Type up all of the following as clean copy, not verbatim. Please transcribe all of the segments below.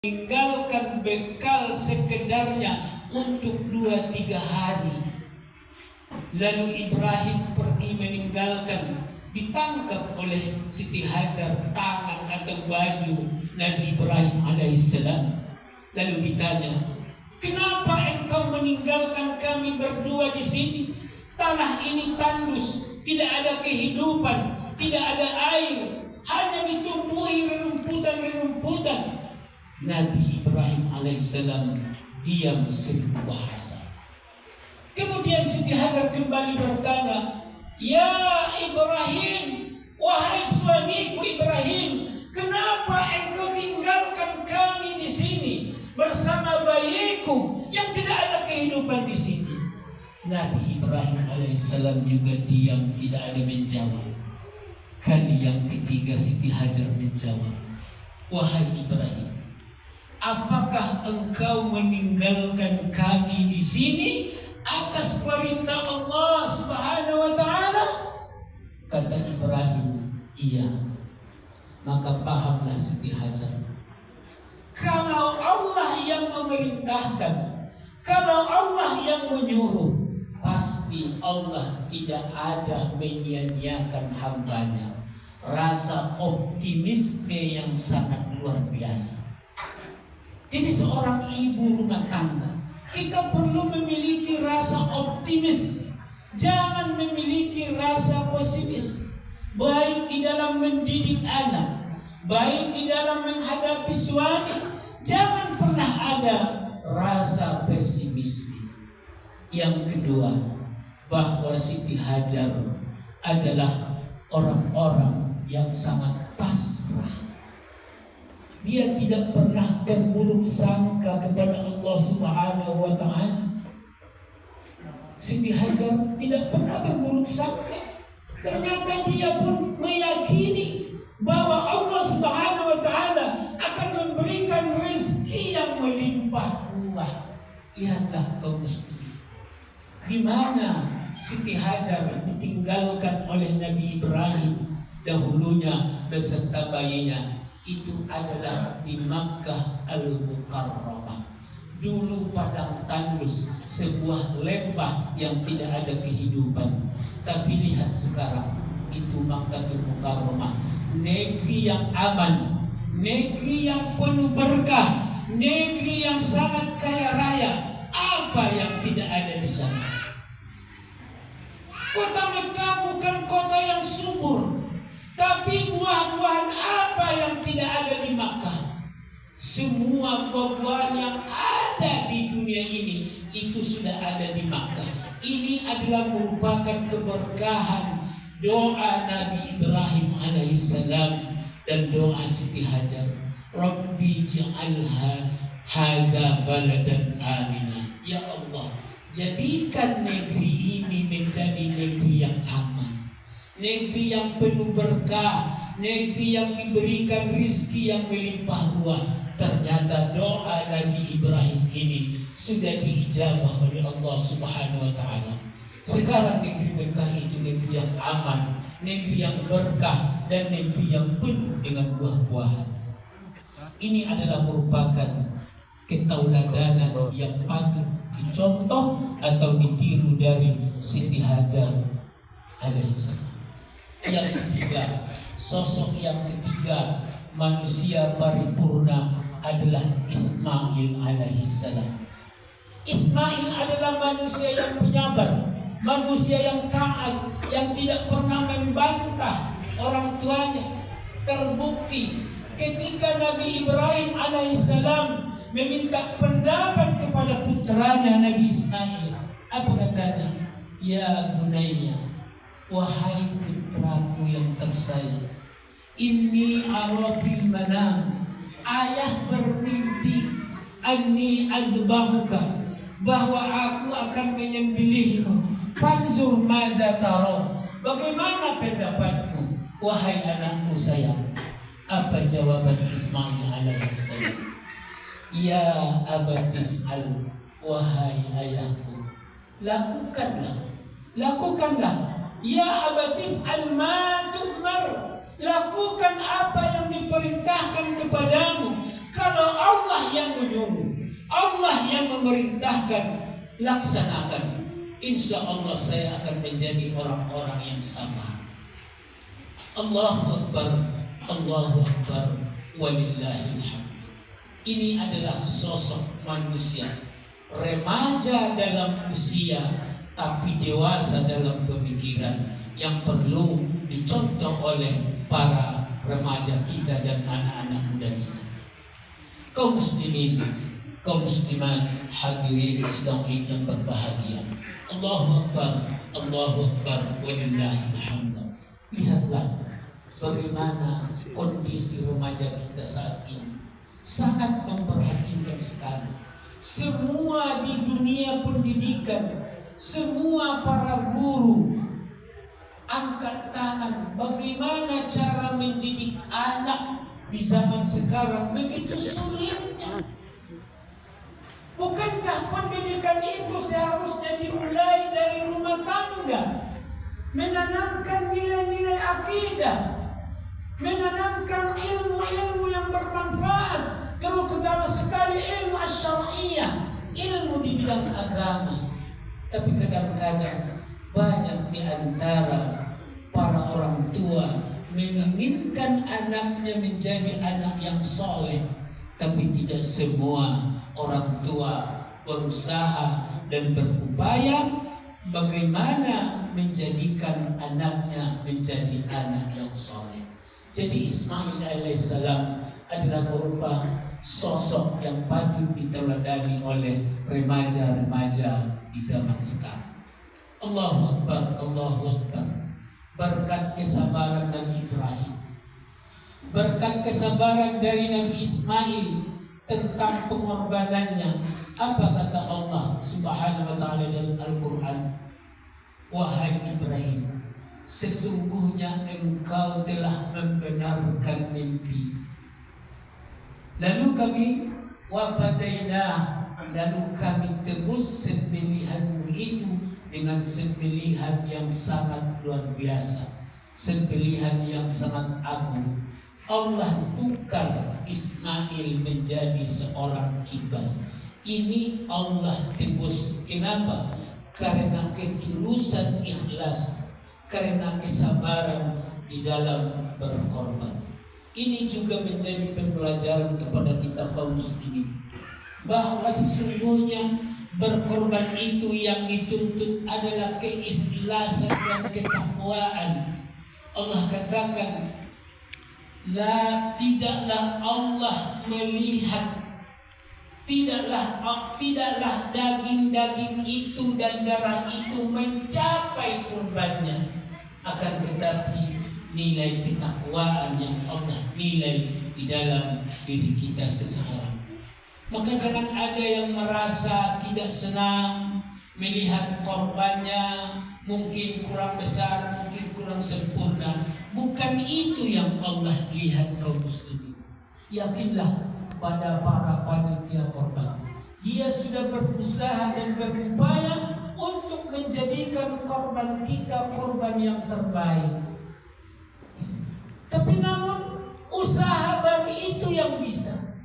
meninggalkan bekal sekedarnya untuk 2-3 hari. Lalu Ibrahim pergi meninggalkan, ditangkap oleh Siti Hajar tangan atau baju Nabi Ibrahim alaihissalam. Lalu ditanya, kenapa engkau meninggalkan kami berdua di sini? Tanah ini tandus, tidak ada kehidupan, tidak ada air, hanya ditumbuhi rerumputan-rerumputan. Nabi Ibrahim alaihissalam diam 1000 bahasa. Kemudian Siti Hajar kembali bertanya, ya Ibrahim, wahai suamiku Ibrahim, kenapa engkau tinggalkan kami di sini bersama bayiku yang tidak ada kehidupan di sini? Nabi Ibrahim alaihissalam juga diam, tidak ada menjawab. Kali yang ketiga Siti Hajar menjawab, wahai Ibrahim, apakah engkau meninggalkan kami di sini atas perintah Allah Subhanahu wa taala? Kata Ibrahim, iya. Maka pahamlah Siti Hajar, kalau Allah yang memerintahkan, kalau Allah yang menyuruh, pasti Allah tidak ada menyia-nyiakan hambanya. Rasa optimisme yang sangat luar biasa. Jadi seorang ibu rumah tangga, kita perlu memiliki rasa optimis, jangan memiliki rasa pesimis. Baik di dalam mendidik anak, baik di dalam menghadapi suami, jangan pernah ada rasa pesimisme. Yang kedua, bahwa Siti Hajar adalah orang-orang yang sangat pasrah. Dia tidak pernah berburuk sangka kepada Allah Subhanahu wa taala. Siti Hajar tidak pernah berburuk sangka. Ternyata dia pun meyakini bahwa Allah Subhanahu wa taala akan memberikan rezeki yang melimpah ruah. Lihatlah kaum muslimin, di mana Siti Hajar ditinggalkan oleh Nabi Ibrahim dahulunya beserta bayinya. Itu adalah di Makkah Al-Mukarramah. Dulu padang tandus, sebuah lembah yang tidak ada kehidupan. Tapi lihat sekarang, itu Makkah Al-Mukarramah, negeri yang aman, negeri yang penuh berkah, negeri yang sangat kaya raya. Apa yang tidak ada di sana? Kota Mekah bukan kota yang subur, tapi buah-buahan apa yang tidak ada di Makkah? Semua buah-buahan yang ada di dunia ini itu sudah ada di Makkah. Ini adalah merupakan keberkahan doa Nabi Ibrahim alaihissalam dan doa Siti Hajar. Rabbi ja'alha hadza baladan amina. Ya Allah, jadikan negeri ini menjadi negeri yang aman, negeri yang penuh berkah, negeri yang diberikan rizki yang melimpah ruah. Ternyata doa Nabi Ibrahim ini sudah diijabah oleh Allah Subhanahu wa taala. Sekarang negeri Mekah itu negeri yang aman, negeri yang berkah, dan negeri yang penuh dengan buah-buahan. Ini adalah merupakan ketauladanan yang patut dicontoh atau ditiru dari Siti Hajar alaihissalam. Yang ketiga, sosok yang ketiga, manusia paripurna adalah Ismail alaihissalam. Ismail adalah manusia yang penyabar, manusia yang taat, yang tidak pernah membantah orang tuanya. Terbukti ketika Nabi Ibrahim alaihissalam meminta pendapat kepada putranya Nabi Ismail, apa katanya? Ya bunayya, wahai putraku yang tersayang, inni ara fil manam, ayah bermimpi, anni azbahuka, bahwa aku akan menyembelihmu. Fanzur maza tara, bagaimana pendapatmu wahai anakku sayang? Apa jawaban Ismail alaihissalam? Ya abatif al, wahai ayahku, lakukanlah. Ya abatif al ma tu'mar, lakukan apa yang diperintahkan kepadamu. Kalau Allah yang menyuruh, Allah yang memerintahkan, laksanakan. Insya Allah saya akan menjadi orang-orang yang sabar. Allahu Akbar, Allahu Akbar, walillahil hamd. Ini adalah sosok manusia, remaja dalam usia, tapi dewasa dalam pemikiran, yang perlu dicontoh oleh para remaja kita dan anak-anak muda kita. Kaum muslimin, kaum muslimat, hadirin sidang Id yang berbahagia. Allahu Akbar, Allahu Akbar, walillahil hamd. Lihatlah bagaimana kondisi remaja kita saat ini, sangat memperhatikan sekali. Semua di dunia pendidikan, semua para guru angkat tangan bagaimana cara mendidik anak di zaman sekarang begitu sulitnya. Bukankah pendidikan itu seharusnya dimulai dari rumah tangga, menanamkan nilai-nilai akidah, menanamkan ilmu-ilmu yang bermanfaat, terutama sekali ilmu asy-syar'iyyah, ilmu di bidang agama. Tapi kadang-kadang banyak di antara para orang tua menginginkan anaknya menjadi anak yang soleh, tapi tidak semua orang tua berusaha dan berupaya bagaimana menjadikan anaknya menjadi anak yang soleh. Jadi Ismail alaihissalam adalah berupa sosok yang patut diteladani oleh remaja-remaja di zaman sekarang. Allahu Akbar, Allahu Akbar. Berkat kesabaran Nabi Ibrahim, berkat kesabaran dari Nabi Ismail tentang pengorbanannya, apa kata Allah Subhanahu wa ta'ala dalam Al-Quran? Wahai Ibrahim, sesungguhnya engkau telah membenarkan mimpi. Lalu kami lalu kami tebus sembelihanmu itu dengan sembelihan yang sangat luar biasa, sembelihan yang sangat agung. Allah tukar Ismail menjadi seorang kibas. Ini Allah tebus. Kenapa? Karena ketulusan ikhlas, karena kesabaran di dalam berkorban. Ini juga menjadi pembelajaran kepada kita kaum muslimin, bahwa sesungguhnya berkorban itu yang dituntut adalah keikhlasan dan ketakwaan. Allah katakan, tidaklah Allah melihat, tidaklah daging-daging itu dan darah itu mencapai kurbannya, akan tetapi nilai ketakwaan yang Allah nilai di dalam diri kita seseorang. Maka jangan ada yang merasa tidak senang melihat korbannya, mungkin kurang besar, mungkin kurang sempurna. Bukan itu yang Allah lihat kaum muslimin. Yakinlah pada para panitia korban, dia sudah berusaha dan berupaya untuk menjadikan korban kita korban yang terbaik. Tapi namun usaha baru itu yang bisa.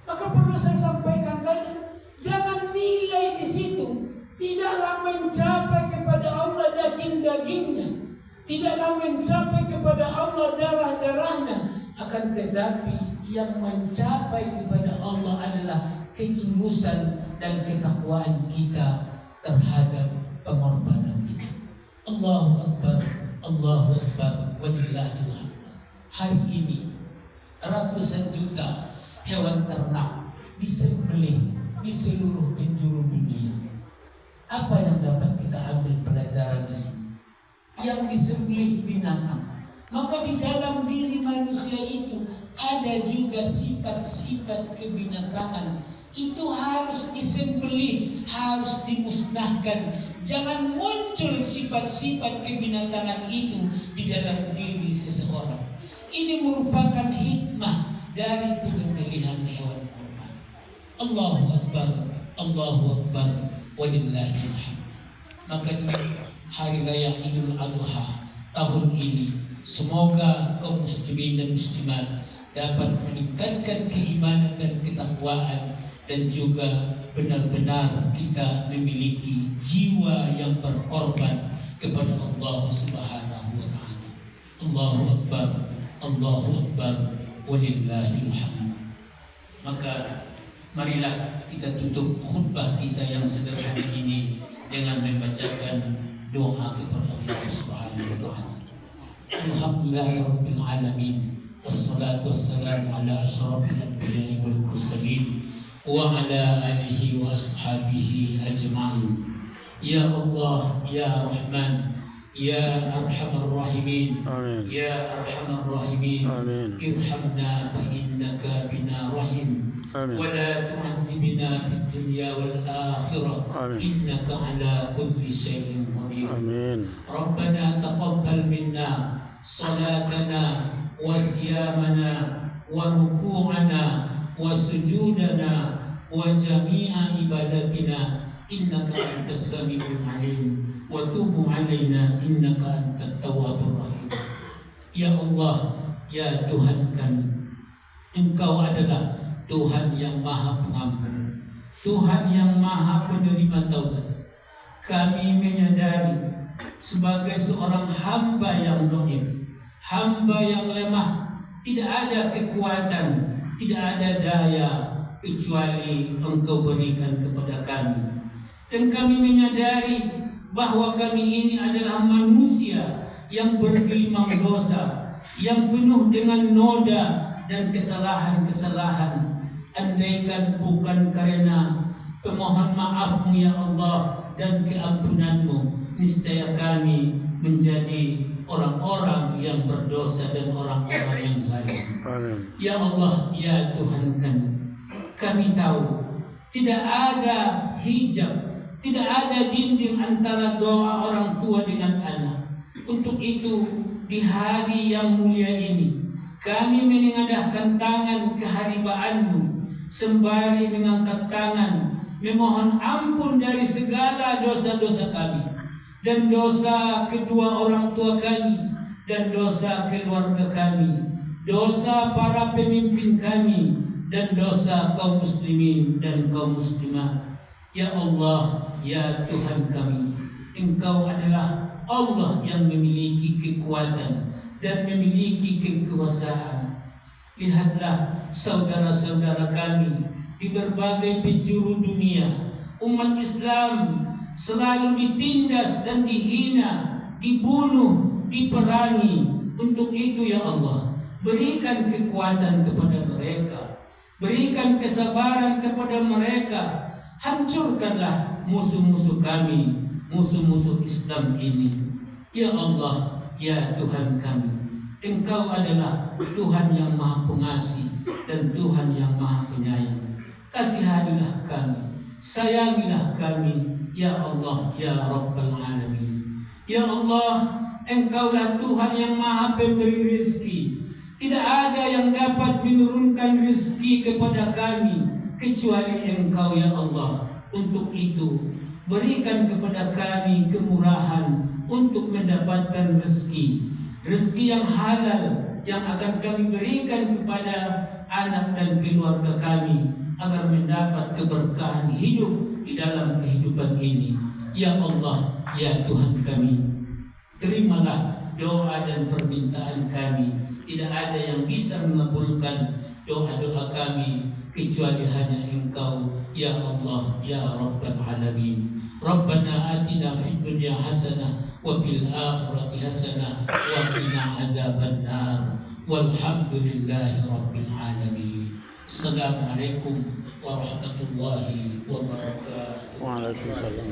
Maka perlu saya sampaikan tadi, jangan nilai di situ. Tidaklah mencapai kepada Allah daging-dagingnya, tidaklah mencapai kepada Allah darah-darahnya, akan tetapi yang mencapai kepada Allah adalah ketulusan dan ketakwaan kita terhadap pengorbanan kita. Allahu Akbar, Allahu Akbar, walillahil hamd. Hari ini ratusan juta hewan ternak disembelih di seluruh penjuru dunia. Apa yang dapat kita ambil pelajaran di sini? Yang disembelih binatang. Maka di dalam diri manusia itu ada juga sifat-sifat kebinatangan. Itu harus disembelih, harus dimusnahkan. Jangan muncul sifat-sifat kebinatangan itu di dalam diri seseorang. Ini merupakan hikmah dari penyembelihan hewan kurban. Allahu Akbar, Allahu Akbar, walillahil hamd. Maka di hari raya Idul Adha tahun ini, semoga kaum muslimin dan muslimat dapat meningkatkan keimanan dan ketakwaan, dan juga benar-benar kita memiliki jiwa yang berkorban kepada Allah Subhanahu wa Ta'ala. Allahu Akbar, Allahu Akbar, walillahil hamd. Maka marilah kita tutup khutbah kita yang sederhana ini dengan membacakan doa kepada Allah Subhanahu wa Ta'ala. Alhamdulillahirabbil alamin. Wassalatu wassalamu ala asyrafil anbiya'i wal mursalin wa ala alihi wa ashabihi ajma'in. Ya Allah, Ya Rahman, Ya Arhamar Rahimin, Amin. Ya Arhamar Rahimin, Amin. Irhamna fa innaka bina rahim, Amin. Wa la tu'adzibna fid dunya wal akhirah, innaka ala kulli syai'in qadir. Amin. Rabbana taqabbal minna salatana wa siyamana wa ruku'ana wa sujudana wa jami'a ibadatina, innaka antas samiul alim, wa tubu alaina innaka antat tawwabur rahim. Ya Allah, ya Tuhan kami, Engkau adalah Tuhan yang Maha Pengampun, Tuhan yang Maha Penerima Taubat. Kami menyadari sebagai seorang hamba yang dhaif, hamba yang lemah, tidak ada kekuatan, tidak ada daya kecuali Engkau berikan kepada kami. Dan kami menyadari bahwa kami ini adalah manusia yang bergelimang dosa, yang penuh dengan noda dan kesalahan-kesalahan. Andaikan bukan karena pemohon maaf-Mu ya Allah dan keampunan-Mu, niscaya kami menjadi orang-orang yang berdosa dan orang-orang yang zalim. Ya Allah, ya Tuhan kami tahu tidak ada hijab, tidak ada dinding antara doa orang tua dengan anak. Untuk itu, di hari yang mulia ini, kami menengadahkan tangan keharibaanmu, sembari mengangkat tangan, memohon ampun dari segala dosa-dosa kami, dan dosa kedua orang tua kami, dan dosa keluarga kami, dosa para pemimpin kami, dan dosa kaum muslimin dan kaum muslimat. Ya Allah, ya Tuhan kami, Engkau adalah Allah yang memiliki kekuatan dan memiliki kekuasaan. Lihatlah saudara-saudara kami di berbagai penjuru dunia, umat Islam selalu ditindas dan dihina, dibunuh, diperangi. Untuk itu ya Allah, berikan kekuatan kepada mereka, berikan kesabaran kepada mereka. Hancurkanlah musuh-musuh kami, musuh-musuh Islam ini. Ya Allah, ya Tuhan kami, Engkau adalah Tuhan yang Maha Pengasih dan Tuhan yang Maha Penyayang. Kasihanilah kami, sayangilah kami, ya Allah, ya Rabbal Alamin. Ya Allah, Engkaulah Tuhan yang Maha Pemberi rezeki. Tidak ada yang dapat menurunkan rezeki kepada kami kecuali Engkau ya Allah. Untuk itu, berikan kepada kami kemurahan untuk mendapatkan rezeki yang halal, yang akan kami berikan kepada anak dan keluarga kami, agar mendapat keberkahan hidup di dalam kehidupan ini. Ya Allah, ya Tuhan kami, terimalah doa dan permintaan kami. Tidak ada yang bisa mengabulkan doa-doa kami kecuali hanya Engkau, ya Allah, ya Rabbal Alamin. Rabbana atina fid dunya hasanah wa fil akhirati hasanah wa qina azabannar. Walhamdulillahi rabbil alamin. Assalamualaikum warahmatullahi wabarakatuh. Waalaikumsalam.